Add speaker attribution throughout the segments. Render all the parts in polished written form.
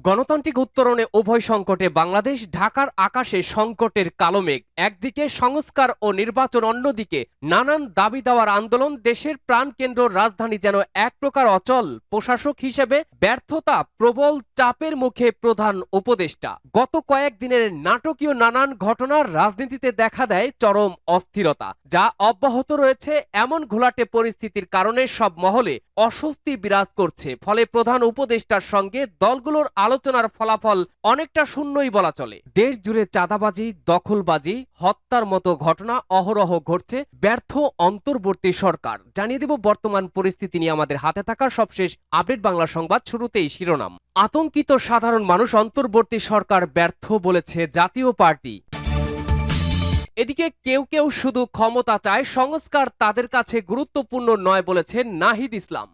Speaker 1: গণতান্ত্রিক উত্তরণে উভয় সংকটে বাংলাদেশ, ঢাকার আকাশে সংকটের কালো মেঘ। একদিকে সংস্কার ও নির্বাচন, অন্যদিকে নানান দাবি দেওয়ার আন্দোলন। দেশের প্রাণকেন্দ্র রাজধানী যেন এক প্রকার অচল। প্রশাসক হিসেবে ব্যর্থতা, প্রবল চাপের মুখে প্রধান উপদেষ্টা। গত কয়েকদিনের নাটকীয় নানান ঘটনার রাজনীতিতে দেখা দেয় চরম অস্থিরতা, যা অব্যাহত রয়েছে। এমন ঘোলাটে পরিস্থিতির কারণে সব মহলে অস্বস্তি বিরাজ করছে। ফলে প্রধান উপদেষ্টার সঙ্গে দলগুলোর আলোচনার ফলাফল অনেকটা শূন্যই বলা চলে। দেশ জুড়ে চাঁদাবাজি, দখলবাজি, হত্যার মতো ঘটনা অহরহ ঘটছে। ব্যর্থ অন্তর্বর্তী সরকার। জানিয়ে দেব বর্তমান পরিস্থিতি নিয়ে আমাদের হাতে থাকা সবশেষ আপডেট বাংলা সংবাদ। শুরুতেই শিরোনাম। আতঙ্কিত সাধারণ মানুষ, অন্তর্বর্তী সরকার ব্যর্থ বলেছে জাতীয় পার্টি। এদিকে কেউ কেউ শুধু ক্ষমতা চায়, সংস্কার তাদের কাছে গুরুত্বপূর্ণ নয় বলেছেন নাহিদ ইসলাম।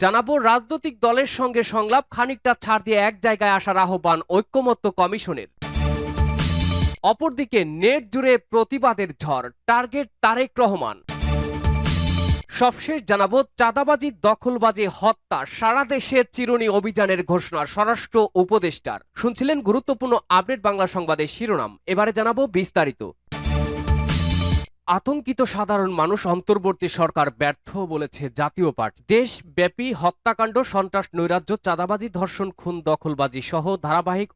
Speaker 1: জানাবো রাজনৈতিক দলের সঙ্গে সংলাপ, খানিকটা ছাড় দিয়ে এক জায়গায় আসার আহ্বান ঐক্যমত্য কমিশনের। অপরদিকে নেট জুড়ে প্রতিবাদের ঝড়, টার্গেট তারেক রহমান। সবশেষ জানাবো চাঁদাবাজি, দখলবাজি, হত্যা, সারা দেশে চিরুনি অভিযানের ঘোষণা স্বরাষ্ট্র উপদেষ্টার। শুনছিলেন গুরুত্বপূর্ণ আপডেট বাংলা সংবাদের শিরোনাম। এবারে জানাবো বিস্তারিত। আতঙ্কিত সাধারণ মানুষ, অন্তর্বর্তী সরকার ব্যর্থ বলেছে জাতীয় পার্টি। দেশব্যাপী হত্যাকাণ্ড, সন্ত্রাস, নৈরাজ্য, চাঁদাবাজি, ধর্ষণ, খুন, দখলবাজি সহ ধারাবাহিক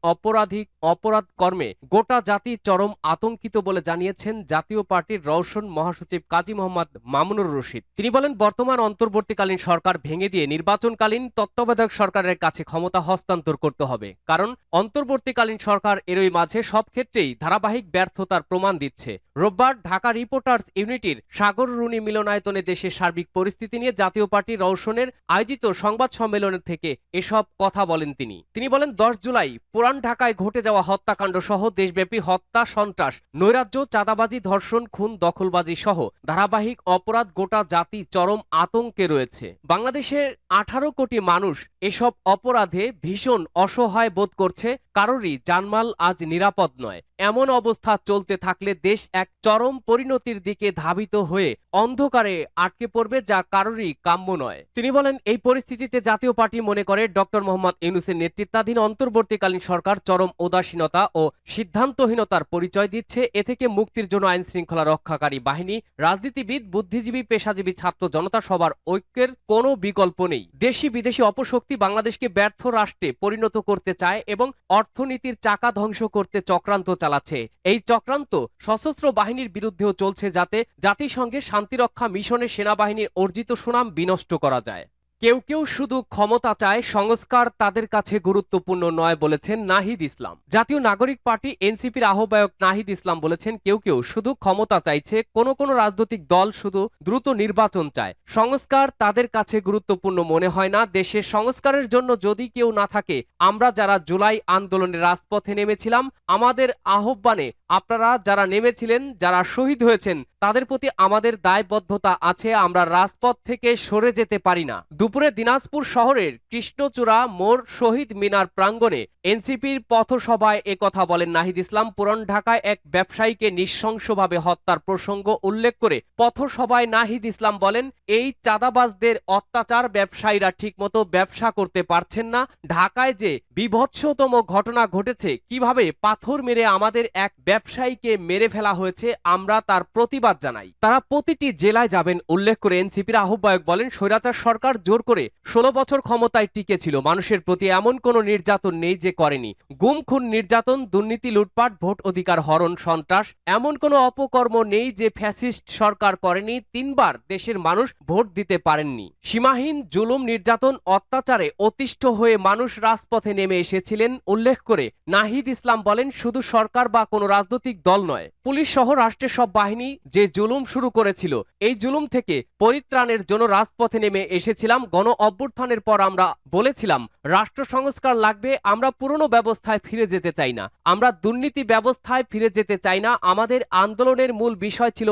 Speaker 1: অপরাধ কর্মে গোটা জাতি চরম আতঙ্কিত বলে জানিয়েছেন জাতীয় পার্টির রওশন মহাসচিব কাজী মোহাম্মদ মামুনুর রশিদ। তিনি বলেন, বর্তমান অন্তর্বর্তীকালীন সরকার ভেঙে দিয়ে নির্বাচনকালীন তত্ত্বাবধায়ক সরকারের কাছে ক্ষমতা হস্তান্তর করতে হবে। কারণ অন্তর্বর্তীকালীন সরকার এরই মাঝে সব ক্ষেত্রেই ধারাবাহিক ব্যর্থতার প্রমাণ দিচ্ছে। রোববার ঢাকা রিপোর্টার্স ইউনিটির সাগর রুনি মিলনায়তনে দেশের সার্বিক পরিস্থিতি নিয়ে জাতীয় পার্টি রওশনের আয়োজিত সংবাদ সম্মেলনের থেকে এসব কথা বলেন তিনি বলেন, 10 জুলাই পুরান ঢাকায় ঘটে যাওয়া হত্যাকাণ্ড সহ দেশব্যাপী হত্যা, সন্ত্রাস, নৈরাজ্য, চাঁদাবাজি, ধর্ষণ, খুন, দখলবাজি সহ ধারাবাহিক অপরাধ গোটা জাতি চরম আতঙ্কে রয়েছে। বাংলাদেশের 18 কোটি মানুষ এসব অপরাধে ভীষণ অসহায় বোধ করছে। কারোরই জানমাল আজ নিরাপদ নয়। এমন অবস্থা চলতে থাকলে দেশ এক চরম পরিণতির দিকে ধাবিত হয়ে অন্ধকারে আটকে পড়বে, যা কারোরই কাম্য নয়। তিনি বলেন, এই পরিস্থিতিতে জাতীয় পার্টি মনে করে ডক্টর মোহাম্মদ ইউনূসের নেতৃত্বাধীন অন্তর্বর্তীকালীন সরকার চরম উদাসীনতা ও সিদ্ধান্তহীনতার পরিচয় দিচ্ছে। এ থেকে মুক্তির জন্য আইন শৃঙ্খলা রক্ষাকারী বাহিনী, রাজনীতিবিদ, বুদ্ধিজীবী, পেশাজীবী, ছাত্র জনতা সবার ঐক্যের কোনো বিকল্প নেই। দেশি বিদেশি অপশক্তি বাংলাদেশকে ব্যর্থ রাষ্ট্রে পরিণত করতে চায় এবং অর্থনীতির চাকা ধ্বংস করতে চক্রান্ত চালাচ্ছে। এই চক্রান্ত সশস্ত্র বাহিনীর বিরুদ্ধেও চলছে, যাতে জাতিসংঘের শান্তিরক্ষা মিশনে সেনাবাহিনীর অর্জিত সুনাম বিনষ্ট করা যায়। কেউ কেউ শুধু ক্ষমতা চায়, সংস্কার তাদের কাছে গুরুত্বপূর্ণ নয় বলেছেন নাহিদ ইসলাম। জাতীয় নাগরিক পার্টি এনসিপির আহ্বায়ক নাহিদ ইসলাম বলেছেন, কেউ কেউ শুধু ক্ষমতা চাইছে, কোন রাজনৈতিক দল শুধু দ্রুত নির্বাচন চায়। সংস্কার তাদের কাছে গুরুত্বপূর্ণ মনে হয় না। দেশের সংস্কারের জন্য যদি কেউ না থাকে, আমরা যারা জুলাই আন্দোলনে রাজপথে নেমেছিলাম, আমাদের আহ্বানে আপনারা যারা নেমেছিলেন, যারা শহীদ হয়েছেন, তাদের প্রতি আমাদের দায়বদ্ধতা আছে। আমরা রাজপথ থেকে সরে যেতে পারি না। দুপুরে দিনাজপুর শহরের কৃষ্ণচূড়া মোড় শহীদ মিনার প্রাঙ্গণে এনসিপির পথসভায় একথা বলেন নাহিদ ইসলাম। পুরান ঢাকায় এক ব্যবসায়ীকে নৃশংসভাবে হত্যার প্রসঙ্গ উল্লেখ করে পথসভায় নাহিদ ইসলাম বলেন, এই চাঁদাবাজদের অত্যাচার, ব্যবসায়ীরা ঠিকমতো ব্যবসা করতে পারছেন না। ঢাকায় যে বীভৎসতম ঘটনা ঘটেছে, কিভাবে পাথর মেরে আমাদের এক ব্যবসায়ীকে মেরে ফেলা হয়েছে, আমরা তার প্রতিবাদ জানাই। তারা প্রতিটি জেলায় যাবেন উল্লেখ করে এনসিপির আহ্বায়ক বলেন, স্বৈরাচার সরকার জোর করে 16 বছর ক্ষমতায় টিকেছিল। মানুষের প্রতি এমন কোনো নির্যাতন নেই যে করেনি। গুম, খুন, নির্যাতন, দুর্নীতি, লুটপাট, ভোট অধিকার হরণ, সন্ত্রাস, এমন কোনো অপকর্ম নেই যে ফ্যাসিস্ট সরকার করেনি। 3 বার দেশের মানুষ ভোট দিতে পারেননি। সীমাহীন জুলুম, নির্যাতন, অত্যাচারে অতিষ্ঠ হয়ে মানুষ রাজপথে নেমে এসেছিলেন উল্লেখ করে নাহিদ ইসলাম বলেন, শুধু সরকার বা কোনো রাজনৈতিক দল নয়, পুলিশ সহ রাষ্ট্রের সব বাহিনী যে জুলুম শুরু করেছিল, এই জুলুম থেকে পরিত্রাণের জন্য রাজপথে নেমে এসেছিলাম। গণ অভ্যুত্থানের পর আমরা বলেছিলাম রাষ্ট্র সংস্কার লাগবে। আমরা পুরনো ব্যবস্থায় ফিরে যেতে চাই না, আমরা দুর্নীতি ব্যবস্থায় ফিরে যেতে চাই না। আমাদের আন্দোলনের মূল বিষয় ছিল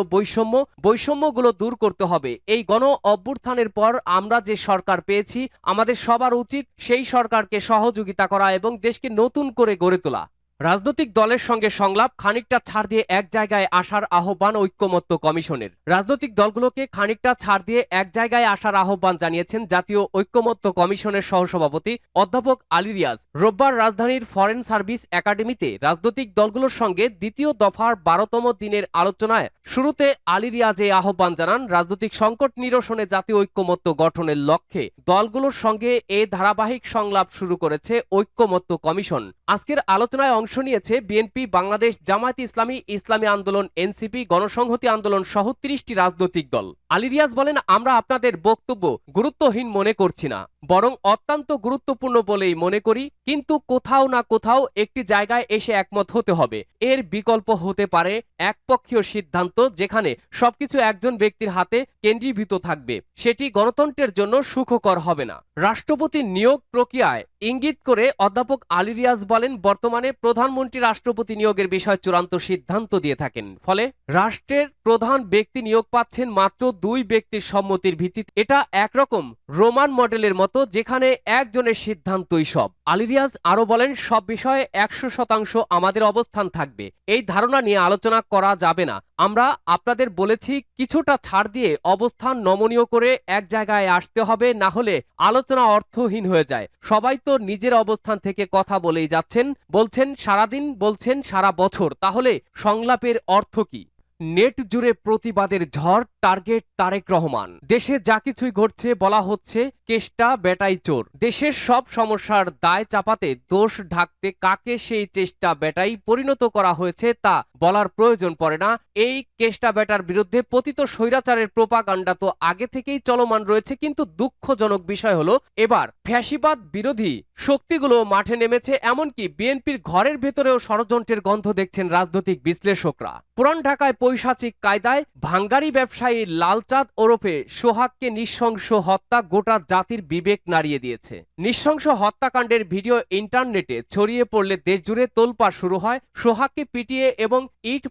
Speaker 1: বৈষম্যগুলো দূর করতে হবে। এই গণ অভ্যুত্থানের পর আমরা যে সরকার পেয়েছি, আমাদের সবার উচিত সেই সরকারকে সহযোগিতা করা এবং দেশকে নতুন করে গড়ে তোলা। রাজনৈতিক দলের সঙ্গে সংলাপ, খানিকটা ছাড় দিয়ে এক জায়গায় আসার আহ্বান ঐক্যমত্য কমিশনের। রাজনৈতিক দলগুলোকে খানিকটা ছাড় দিয়ে এক জায়গায় আসার আহ্বান জানিয়েছেন জাতীয় ঐক্যমত্য কমিশনের সহসভাপতি অধ্যাপক আলী রিয়াজ। রোববার রাজধানীর ফরেন সার্ভিস একাডেমিতে রাজনৈতিক দলগুলোর সঙ্গে দ্বিতীয় দফার 12তম দিনের আলোচনায় শুরুতে আলী রিয়াজ এই আহ্বান জানান। রাজনৈতিক সংকট নিরসনে জাতীয় ঐক্যমত্য গঠনের লক্ষ্যে দলগুলোর সঙ্গে এ ধারাবাহিক সংলাপ শুরু করেছে ঐক্যমত্য কমিশন। আজকের আলোচনায় অংশ নিয়েছে বিএনপি, বাংলাদেশ জামায়াতে ইসলামী, ইসলামী আন্দোলন, এনসিপি, গণসংহতি আন্দোলন সহ 30টি রাজনৈতিক দল। আলী রিয়াজ বলেন, আমরা আপনাদের বক্তব্য গুরুত্বহীন মনে করছি না, বরং অত্যন্ত গুরুত্বপূর্ণ বলেই মনে করি। কিন্তু কোথাও না কোথাও একটি জায়গায় এসে একমত হতে হবে। এর বিকল্প হতে পারে একপক্ষীয় সিদ্ধান্ত, যেখানে সবকিছু একজন ব্যক্তির হাতে কেন্দ্রীভূত থাকবে। সেটি গণতন্ত্রের জন্য সুখকর হবে না। রাষ্ট্রপতি নিয়োগ প্রক্রিয়ায় ইঙ্গিত করে অধ্যাপক আলী রিয়াজ বলেন, বর্তমানে প্রধানমন্ত্রী রাষ্ট্রপতি নিয়োগের বিষয়ে চূড়ান্ত সিদ্ধান্ত দিয়ে থাকেন। ফলে রাষ্ট্রের প্রধান ব্যক্তি নিয়োগ পাচ্ছেন মাত্র 2 ব্যক্তির সম্মতির ভিত্তিতে। এটা একরকম রোমান মডেলের মতো, যেখানে একজনের সিদ্ধান্তই সব। আলী রিয়াজ আরো বলেন, সব বিষয়ে 100% আমাদের অবস্থান থাকবে, এই ধারণা নিয়ে আলোচনা করা যাবে না। আমরা আপনাদের বলেছি কিছুটা ছাড় দিয়ে অবস্থান নমনীয় করে এক জায়গায় আসতে হবে, না হলে আলোচনা অর্থহীন হয়ে যায়। সবাই তো নিজের অবস্থান থেকে কথা বলেই যাচ্ছেন, বলছেন সারাদিন, বলছেন সারা বছর, তাহলে সংলাপের অর্থ কি? নেট জুড়ে প্রতিবাদের ঝড়, টার্গেট তারেক রহমান। দেশে যা কিছুই ঘটছে বলা হচ্ছে কেষ্টা বেটাই চোর। দেশের সব সমস্যার দায় চাপাতে, দোষ ঢাকতে কাকে সেই চেষ্টা বেটাই পরিণত করা হয়েছে তা বলার প্রয়োজন পড়ে না। এই কেষ্টা বেটার বিরুদ্ধে পতিত স্বৈরাচারের প্রোপাগান্ডা তো আগে থেকেই চলমান রয়েছে, কিন্তু দুঃখজনক বিষয় হলো এবার ফ্যাসিবাদ বিরোধী শক্তিগুলো মাঠে নেমেছে। এমনকি বিএনপির ঘরের ভেতরেও ষড়যন্ত্রের গন্ধ দেখছেন রাজনৈতিক বিশ্লেষকরা। পুরান ঢাকায় পৈশাচিক কায়দায় ভাঙ্গারি ব্যবসায়ী লালচাঁদ ওরফে সোহাগকে নৃশংস হত্যা গোটা জাতির বিবেক নাড়িয়ে দিয়েছে। নৃশংস হত্যাকাণ্ডের ভিডিও ইন্টারনেটে ছড়িয়ে পড়লে দেশজুড়ে তোলপাড় শুরু হয়। সোহাগকে পিটিয়ে এবং ইট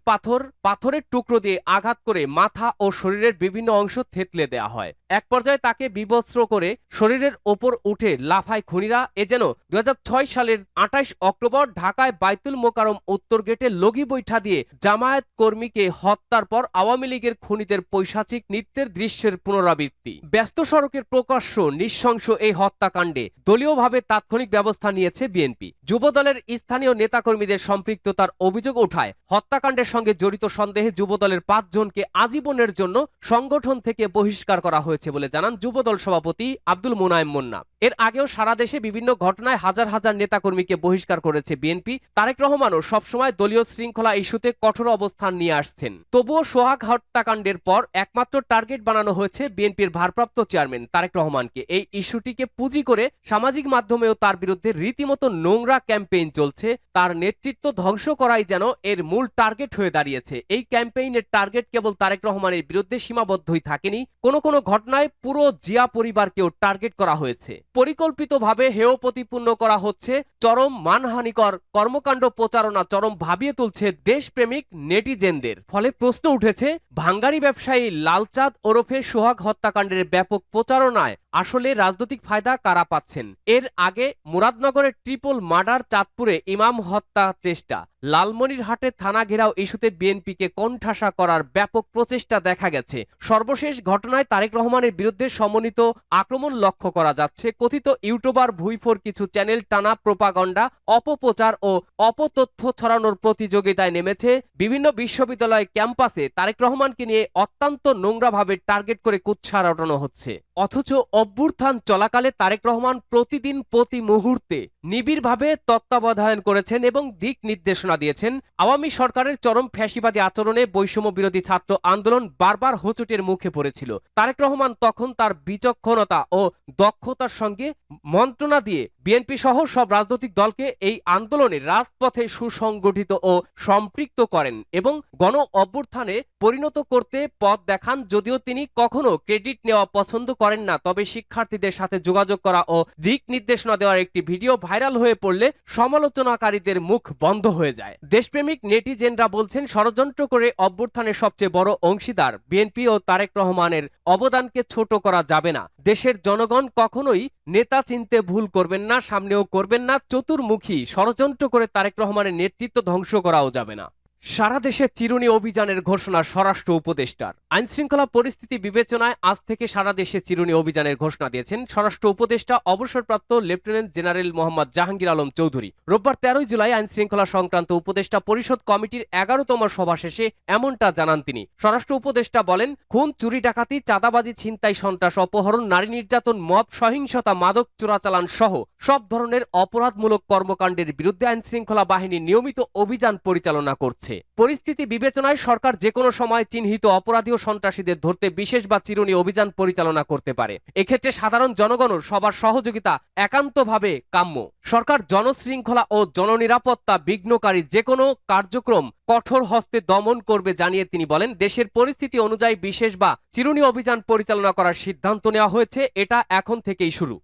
Speaker 1: পাথরের টুকরো দিয়ে আঘাত করে মাথা ও শরীরের বিভিন্ন অংশ থেতলে দেয়া হয়। এক পর্যায়ে তাকে বিবস্ত্র করে শরীরের ওপর উঠে লাফায় খুনিরা। এ যেন 2006 সালের 28 অক্টোবর ঢাকায় বাইতুল মোকাররম উত্তর গেটে লগি বৈঠা দিয়ে জামায়াত কর্মীকে হত্যার পর আওয়ামী লীগের খুনিদের পৈশাচিক নৃত্যের দৃশ্যের পুনরাবৃত্তি। ব্যস্ত সড়কের প্রকাশ্য নৃশংস এই হত্যাকাণ্ডে দলীয়ভাবে তাৎক্ষণিক ব্যবস্থা নিয়েছে বিএনপি। যুবদলের স্থানীয় নেতাকর্মীদের সম্পৃক্ততার অভিযোগ ওঠায় হত্যাকাণ্ডের সঙ্গে জড়িত সন্দেহে যুবদলের 5 জনকে আজীবনের জন্য সংগঠন থেকে বহিষ্কার করা হয়েছে বলে জানান যুবদল সভাপতি আব্দুল মুনায়েম মুন্না। এর আগেও সারা দেশে বিভিন্ন ঘটনায় হাজার হাজার নেতাকর্মীকে বহিষ্কার করেছে বিএনপি। তারেক রহমানও সবসময় দলীয় শৃঙ্খলা ইস্যুতে কঠোর অবস্থান নিয়ে আসছেন। তবুও সোহাগ হত্যাকাণ্ডের পর একমাত্র টার্গেট বানানো হয়েছে বিএনপির ভারপ্রাপ্ত চেয়ারম্যান তারেক রহমানকে। এই ইস্যুটিকে পুঁজি করে সামাজিক মাধ্যমেও তার বিরুদ্ধে রীতিমতো নোংরা ক্যাম্পেইন চলছে। তার নেতৃত্ব ধ্বংস করাই যেন এর মূল টার্গেট হয়ে দাঁড়িয়েছে। এই ক্যাম্পেইনের টার্গেট কেবল তারেক রহমানের বিরুদ্ধে সীমাবদ্ধই থাকেনি, কোনো কোনো ঘটনায় পুরো জিয়া পরিবারকেও টার্গেট করা হয়েছে। পরিকল্পিতভাবে হেয় প্রতিপন্ন করা হচ্ছে। চরম মানহানিকর কর্মকাণ্ড প্রচারণা চরম ভাবিয়ে তুলছে দেশপ্রেমিক নেটিজেনদের। ফলে প্রশ্ন উঠেছে, ভাঙ্গারি ব্যবসায়ী লালচাঁদ ওরফে সোহাগ হত্যাকাণ্ডের ব্যাপক প্রচারণায় আসলে রাজনৈতিক ফায়দা কারা পাচ্ছেন? এর আগে মুরাদনগরের ট্রিপল মার্ডার, চাঁদপুরে ইমাম হত্যা চেষ্টা, লালমনিরহাটে থানা ঘেরাও ইস্যুতে বিএনপিকে কোণঠাসা করার ব্যাপক প্রচেষ্টা দেখা গেছে। সর্বশেষ ঘটনায় তারেক রহমানের বিরুদ্ধে সমন্বিত আক্রমণ লক্ষ্য করা যাচ্ছে। কথিত ইউটিউবার ভুইফোর কিছু চ্যানেল টানা প্রোপাগান্ডা, অপপ্রচার ও অপতথ্য ছড়ানোর প্রতিযোগিতায় নেমেছে। বিভিন্ন বিশ্ববিদ্যালয় ক্যাম্পাসে তারেক রহমানকে নিয়ে অত্যন্ত নোংরাভাবে টার্গেট করে কুৎসা রটানো হচ্ছে। অথচ অভ্যুত্থান চলাকালে তারেক রহমান প্রতিদিন প্রতি মুহূর্তে নিবিড়ভাবে তত্ত্বাবধান করেছেন এবং দিক নির্দেশনা দিয়েছেন। আওয়ামী সরকারের চরম ফ্যাসিবাদী আচরণে বৈষম্য বিরোধী ছাত্র আন্দোলন বারবার হোঁচটের মুখে পড়েছিল। তারেক রহমান তখন তার বিচক্ষণতা ও দক্ষতার সঙ্গে মন্ত্রণা দিয়ে বিএনপি সহ সব রাজনৈতিক দলকে এই আন্দোলনে রাজপথে সুসংগঠিত ও সম্পৃক্ত করেন এবং গণ অভ্যুত্থানে পরিণত করতে পথ দেখান। যদিও তিনি কখনো ক্রেডিট নেওয়া পছন্দ করেন না, তবে শিক্ষার্থীদের সাথে যোগাযোগ করা ও দিক নির্দেশনা দেওয়ার একটি ভিডিও ভাইরাল হয়ে পড়লে সমালোচনাকারীদের মুখ বন্ধ হয়ে যায়। দেশপ্রেমিক নেটিজেনরা বলছেন, ষড়যন্ত্র করে অভ্যুত্থানের সবচেয়ে বড় অংশীদার বিএনপি ও তারেক রহমানের অবদানকে ছোট করা যাবে না। দেশের জনগণ কখনোই নেতা চিনতে ভুল করবেন না, সামনেও করবেন না। চতুর্মুখী ষড়যন্ত্র করে তারেক রহমানের নেতৃত্ব ধ্বংস করাও যাবে না। সারা দেশে চিরুনি অভিযানের ঘোষণা স্বরাষ্ট্র উপদেষ্টার। আইনশৃঙ্খলা পরিস্থিতি বিবেচনায় আজ থেকে সারা দেশে চিরুনি অভিযানের ঘোষণা দিয়েছেন স্বরাষ্ট্র উপদেষ্টা অবসরপ্রাপ্ত লেফটেন্যান্ট জেনারেল মোহাম্মদ জাহাঙ্গীর আলম চৌধুরী। রোববার 13 জুলাই আইনশৃঙ্খলা সংক্রান্ত উপদেষ্টা পরিষদ কমিটির 11তম সভা শেষে এমনটা জানান তিনি। স্বরাষ্ট্র উপদেষ্টা বলেন, খুন, চুরি, ডাকাতি, চাঁদাবাজি, ছিনতাই, সন্ত্রাস, অপহরণ, নারী নির্যাতন, মব সহিংসতা, মাদক চোরাচালান সহ সব ধরনের অপরাধমূলক কর্মকাণ্ডের বিরুদ্ধে আইনশৃঙ্খলা বাহিনী নিয়মিত অভিযান পরিচালনা করছে। পরিস্থিতি বিবেচনায় সরকার যেকোনো সময় চিহ্নিত অপরাধী ও সন্ত্রাসীদের ধরতে বিশেষ বা চিরুনি অভিযান পরিচালনা করতে পারে। এক্ষেত্রে সাধারণ জনগণের সবার সহযোগিতা একান্তভাবে কাম্য। সরকার জনশৃঙ্খলা ও জননিরাপত্তা বিঘ্নকারী যেকোনো কার্যক্রম কঠোর হস্তে দমন করবে জানিয়ে তিনি বলেন, দেশের পরিস্থিতি অনুযায়ী বিশেষ বা চিরুনি অভিযান পরিচালনা করার সিদ্ধান্ত নেওয়া হয়েছে। এটা এখন থেকেই শুরু।